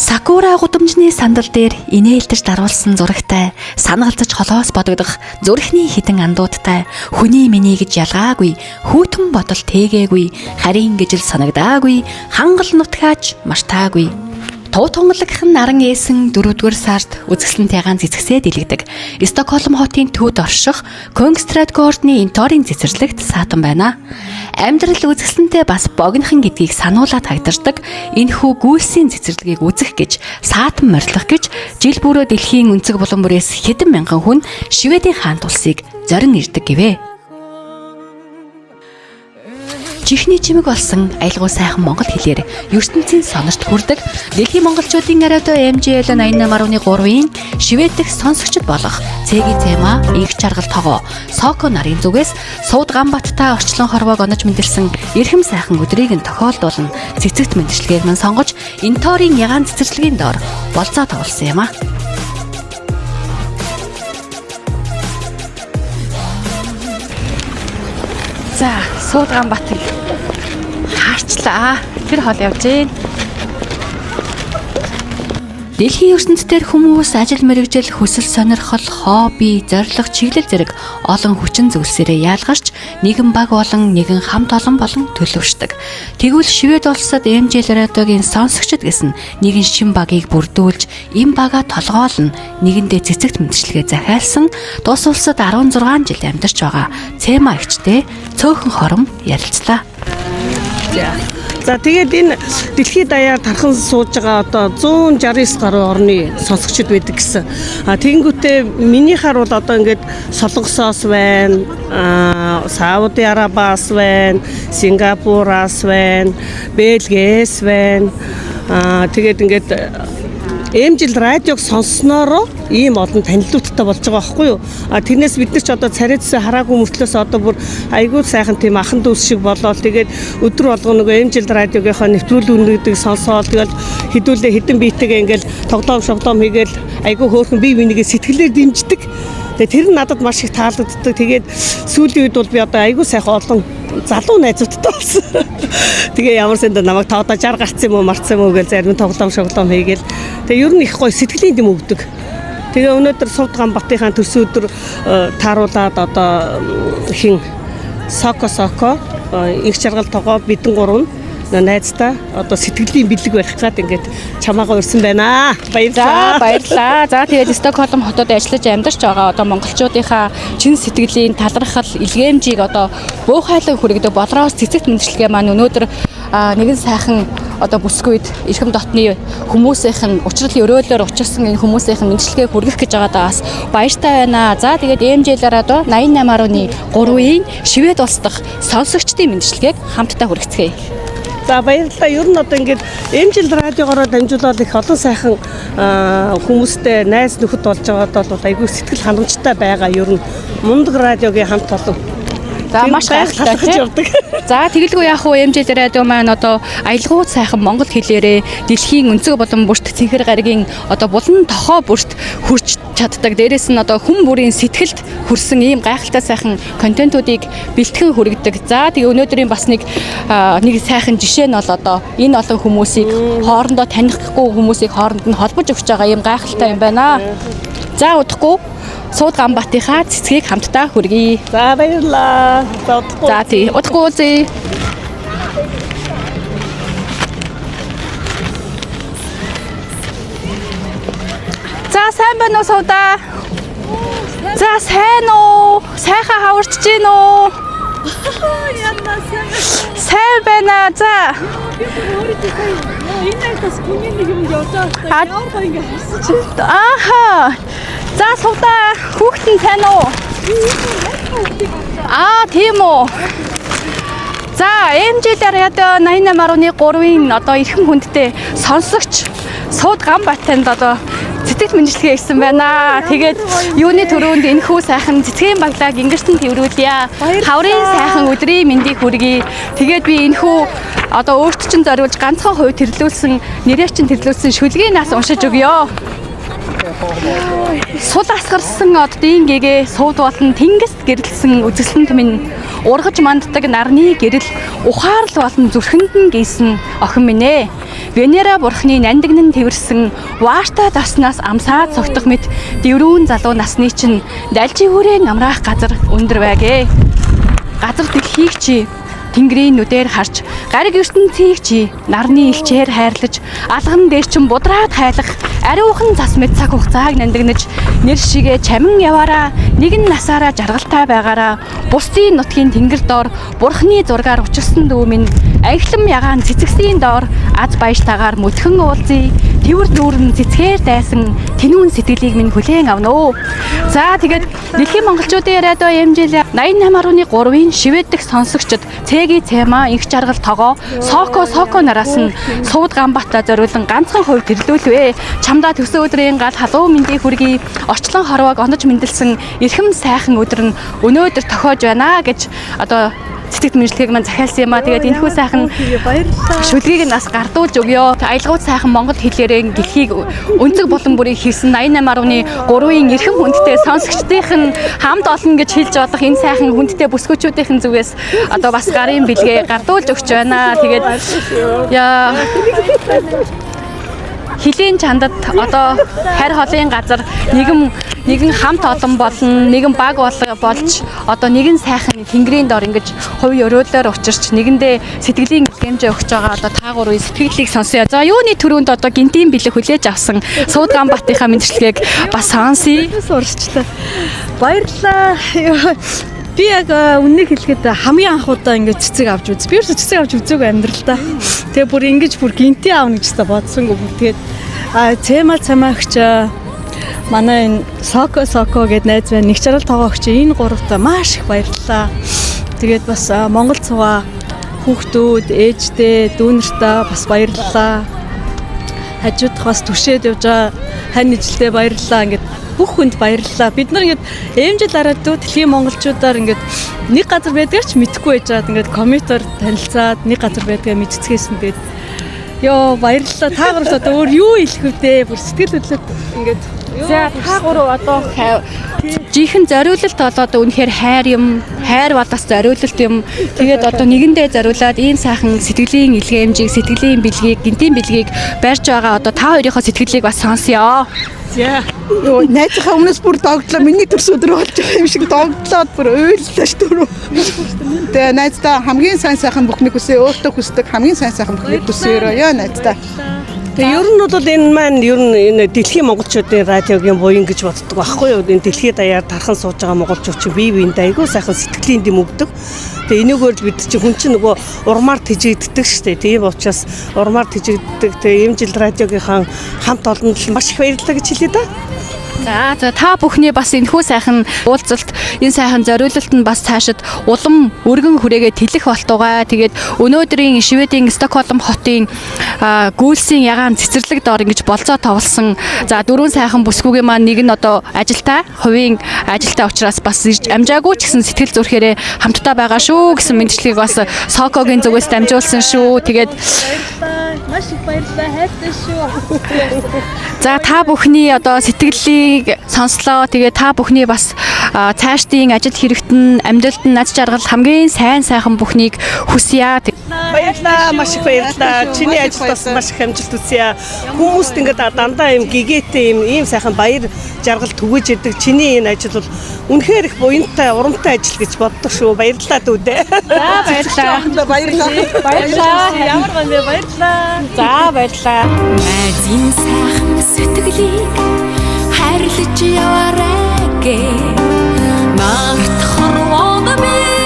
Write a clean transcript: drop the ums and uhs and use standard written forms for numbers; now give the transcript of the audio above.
Сакура гудамжны сандал дээр инээлдэж даруулсан зурагтай, санагалзаж холоос бодогдох зүрхний хитэн андуудтай, хүний миний гэж ялгаагүй, хүүтэн бодол тээгээгүй, харин гэж л санагдаагүй, хангал нутгаач маш таагүй. Туу тунгалагхан наран ээсэн 4-р сард үзэсгэлэнтэйгаан цэцгсээ дэлгдэг. Стокгольм хотын төвд орших Көнгстрадгордны Инторийн цэцэрлэгт саатан байна. Амьдрал үзэсгэлэнтэй бас богинохан гэдгийг сануулаад хагдардаг. Энэхүү гүйсийн цэцэрлэгийг үзэх гэж, саатан морилох гэж жил бүрөө дэлхийн өнцөг булан бүрээс хэдэн мянган хүн Шведийн хаант улсыг зорин ирдэг гэвэ. Чихний чимэг болсон аялгау сайхан монгол хэлээр ертөнцийн сонорт хүрдэг дэлхийн монголчуудын ариадоо MJL 88.3-ийн Швед дахь сонсогчд болох Цэгийн Цэма их чаргал тогоо Соко нарын зүгээс Сууд Ганбаттай орчлон хорвоог онож мэндэлсэн эрхэм сайхан өдрийг нь тохиолдуулна цэцэгт мэндчлэгийг мань сонгож Инторийн ягаан цэцэрлэгийн доор болцоо тоглосон юм а. За, Сууд Ганбатыг харчлаа. Тэр хол явж гин. Дэлхийн ертөнцийн хүмүүс ажил мэргэжил, хүсэл сонирхол, хобби, зорилго, чиглэл зэрэг олон хүчин зүйлсээрээ яалгарч нэгэн баг болон нэгэн хамт олон болон төлөвшдөг. Тэгвэл Швед улсад MJL радиогийн сонсогчд гэсэн нэгэн шин багийг бүрдүүлж, энэ бага толгоолно нэгэндээ цэцэгт мэдчилгээ захиалсан тус улсад 16 жил амьдарч байгаа Цэма эгчтэй цөөхөн хором ярилцлаа. За тэгээд энэ дэлхийд даяар тархан сууж байгаа одоо 169 гаруй орны сонсогчд байдаг гэсэн. Тэгэнгүүтээ минийхаар бол одоо ингээд Солонгосоос байна, Сауди Арабиас байна, Сингапураас байна, Бельгиэс байна. Тэгээд ингээд MJL радиог сонсноороо ийм олон танилууттай болж байгаа байхгүй юу? Тэрнээс бид нар ч одоо царайцсан хараагүй мөртлөөс одоо бүр айгүй сайхан тийм ахан дүүс шиг болоод тэгээд өдөр болгоно нөгөө MJL радиогийнхоо нэвтрүүлгүүдийг сонсоод тэгээд хэдүүлээ хэдэн биетэйгээ ингээл тоглоом хийгээл айгүй хөөрхөн бие бинийгээ сэтгэлээр дэмждэг. Тэгээд тэр нь надад маш их таалагддаг. Тэгээд сүүлийн үед бол би одоо айгүй сайхан олон залуу найзуудтай болсон. Тэгээ ямар санд намайг тоодоо 60 гарцсан юм уу марцсан юм уу гэж зарим тоглоом хийгээл. Тэгээ ер нь их гоё сэтгэлийн дэм өгдөг. Тэгээ өнөөдөр Сууд Ганбатынхаа төрсөн өдөр тааруулаад одоо хин Соко их чаргал тогоо бидэн гурав найзтай одоо сэтгэлийн бэлэг байх гад ингээд чамаагаа урьсан байна. Баярлалаа. За тэгээд Стокгольм хотод ажиллаж амьдарч байгаа одоо монголчуудынхаа чин сэтгэлийн талархал илгээмжийг одоо буухайлан хүргэдэг болроос цэцэгт мэндчлэгээ маань өнөөдөр нэгэн сайхан одоо бүсгүйд эрхэм дотны хүмүүсийнх нь учрал өрөөлөөр учирсан энэ хүмүүсийнх нь мэндчлэгээ хүргэх гэж байгаадаа бас баяртай байна. За тэгээд MJL радио 88.3-ийн Швед улс дахь сонсогчдын мэндчлэгийг хамтдаа хүргэцгээе. За баярлалаа. Ер нь одоо ингээд MJL радиогоор дамжуулаад их олон сайхан хүмүүстэй найз нөхөд болж байгаад бол айгүй сэтгэл ханамжтай байгаа. Ер нь мундаг радиогийн хамт олон. За маш гайхалтай тийм. За тэгэлгүй яах вэ MJL радио маань одоо аялгууд сайхан монгол хэлээрээ дэлхийн өнцөг болон бүрт цэнхэр гаригийн одоо булан тохоо бүрт хүрч чаддаг. Дээрээс нь одоо хүн бүрийн сэтгэлд хүрсэн ийм гайхалтай сайхан контентуудыг бэлтгэн хүргэдэг. За тэгээ өнөөдрийн бас нэг сайхан жишээ нь бол одоо энэ олон хүмүүсийг хоорондоо танихгүй хүмүүсийг хооронд нь холбож өгч байгаа ийм гайхалтай юм байна. За удахгүй Сууд Ганбатынхаа цэцгийг хамтдаа хүргэе. За баярлалаа. За тий удахгүй үзье. За сайн байна уу Суудаа? За сайн уу? Сайхан хаварч гин үү? Сайн байна. За. Энэ тас хүний нэг юм явж байгаа. Яарга ингэ харсаж. Ааха. За Суудаа хүүхдэн сайн уу? Тийм үү. За MJL радио 88.3-ийн одоо эрхэм хүндтэй сонсогч Сууд Ганбатанд одоо цэцэгт мэндчлэгээ хийсэн байна. Тэгээд юуны төрөнд энэхүү сайхан цэцгийн баглааг ингэртэн тэрвүүлье. Хаврын сайхан өдрийн мэндийг хүргэе. Тэгээд би энэхүү одоо өөрт чинь зориулж ганцхан хувь тэрлүүлсэн нэрээ чинь тэрлүүлсэн шүлгийн нас уншиж өгье. Сул асгарсан оддын гэгээ сууд болон тэнгист гэрэлсэн үзэсгэлэн түмэн ургаж манддаг нарны гэрэл ухаарл болон зүрхэнд нь гийсэн охин минь ээ. Венера бурхны нандинг тэрсэн Вашта таснаас амсаад цогтох мэт дэврүүн залуу насны чинь дальжи хүрээн амраах газар өндөр байгээ. Газар дэлхийг чи Тэнгэрийн нүдээр харж, гариг ертөнцийг чи нарны илчээр хайрлаж, алган дээр чин будраад хайлах, ариухан цас мэт цаг хугацааг нандинаж, нэр шигээ чамин яваараа, нэгэн насаараа жаргалтай байгаараа, бусдын нутгийн тэнгэр доор бурхны зургаар учирсан дүү минь, аялам ягаан цэцэгсийн доор аз баяжтайгаар мөтгөн уулзъя. Тэвэр дүүрэн цэцгээр дайсан тэнүүн сэтгэлийг минь хүлээн авнаа. За тэгээд дэлхийн монголчуудын радио МЖЛ 88.3-ийн шивэддэх сонсогчд Цэги Цэма их жаргал тогоо Соко нараас нь Сууд Ганбатаа зориулан ганцхан хувь тэрлүүлвэ. Чамдаа төсөө өдрийн гал халуун мэндийг хүргэе. Орчлон хорвоог онож мэндэлсэн эрхэм сайхан өдөр нь өнөөдөр тохиож байна гэж одоо сэтгэл мэдлэгийг маань захиалсан юм а. Тэгээд энэхүү сайхан шүлгийг нь бас гардуулж өгөө. Аялгууд сайхан монгол хэлээрээ дэлхийг өнцөг болон бүрийг хийсэн 88.3-ийн эрхэм хүндтэй сонсогчдийнх нь хамт олон гэж хэлж болох энэ сайхан хүндтэй бүсгүүчүүдийнхэн зүгээс одоо бас гарын бэлгээ гардуулж өгч байна. Тэгээд яа Хилийн чандад одоо харь холын газар нэгэн хамт олон болон нэгэн баг болж одоо нэгэн сайхан тэнгэрийн дор ингэж хувь өрөөлөөр учирч нэгэндээ сэтгэлийн хэмжээ өгч байгаа одоо таагур сэтгэлийг сонсъё. За юуны төрөнд одоо гинтийн бэлэг хүлээж авсан Сууд Ганбаатынхаа мэдрэлгийг бас сонсъё. Урьжлаа. Баярлалаа. Би яг үннийг хэлэхэд хамгийн анх удаа ингэж цэцэг авч үз. Би ерөөсөө цэцэг авч үзээгүй амьдралдаа. Тэгээ бүр ингэж бүр гинтийн аавна гэж та бодсонгүй. Тэгээд Цэмагч манай энэ Соко гэдэг найз байна. Нэг жаргал тоогоогч энэ гуравтаа маш их баярлалаа. Тэгээд бас Монгол цугаа хүүхдүүд, ээжтэй, дүүнэртээ бас баярлалаа. Хажуудах бас түшээд явж байгаа хань ижилтэй баярлалаа. Ингээд бүх хүнд баярлалаа. Бид нар ингээд έμжил радио дэлхийн монголчуудаар ингээд нэг газар байдгаа ч мэдэхгүй байжгаад ингээд компьютер танилцаад нэг газар байдгаа мэдцгээсэн. Тэгээд ёо баярлалаа. Та гуравт одоо өөр юу хэлэх вэ? Бүр сэтгэл хөдлөлт ингээд за та гурав одоо жихэн зориулалт болоод үнэхээр хайр болоос зориулалт юм. Тэгээд одоо нэгэндээ зориулаад ийм сайхан сэтгэлийн илгээмжийг, сэтгэлийн бэлгийг, гинтийн бэлгийг барьж байгаа одоо та хоёрынхоо сэтгэлийг бас сонсъё. за Йоо, найзынхаа өмнөөс бүр догдлоо. Миний төрс өдөр болж байгаа юм шиг догдлоод бүр уйллаа ш түрүү. Тэгээ найздаа хамгийн сайн сайхан бүхнийг хүсээ, өөртөө хүсдэг хамгийн сайн сайхан бүхнийг хүсээрөө ёо найздаа. Тэгээ ер нь бол энэ маань ер нь энэ дэлхийн монголчуудын радиогийн буян гэж боддог байхгүй юу? Энэ дэлхийд даяар тархан сууж байгаа монголчууд чинь бие биендээ айгүй сайхан сэтгэлийн дэм өгдөг. Тэгээ энэгээр л бид чинь хүн чинь нөгөө урмаар тэжигддэг шүү дээ. Тийм учраас урмаар тэжигддэг. Тэгээ ийм жил радиогийнхаа хамт олонд маш их баярлалаа гэж хэлье да. За та бүхний бас энэхүү сайхан уулзалт, энэ сайхан зориулалт нь бас цаашид улам өргөн хүрээгээ тэлэх болтугай. Тэгээд өнөөдрийн Шведийн Стокгольм хотын гүйлсийн ягаан цэцэрлэг доор ингэж болцоо товлсон. За дөрвөн сайхан бүсгүйгийн маань нэг нь одоо ажилтай, хувийн ажилтай учраас бас ирж амжаагүй ч гэсэн сэтгэл зүрхээрээ хамтдаа байгаа шүү гэсэн мэдчилгээг бас Сокогийн зүгээс дамжуулсан шүү. Тэгээд маш их баярлалаа. Хайртай шүү. за та бүхний одоо сэтгэлийг сонслоо. Тэгээ та бүхний бас цаашдын ажил хэрэгтэн, амьдралд нь над жаргал хамгийн сайхан бүхнийг хүсье. Баярлалаа, маш их баярлалаа. Чиний ажил бас маш их амжилт хүсье. Хүмүүст ингээд дандаа юм гэгээтэй ийм сайхан баяр жаргал түгэж идэг. Чиний энэ ажил бол үнэхээр их буянтай, урамтай ажил гэж боддог шүү. Баярлалаа дүүдээ. За баярлалаа. Баярлалаа. Ямар гэнэ баярлалаа. За баярлалаа. Найзын сайхан сэтгэлийг хайрлаж яваарай гэ. Нарт хорвоо би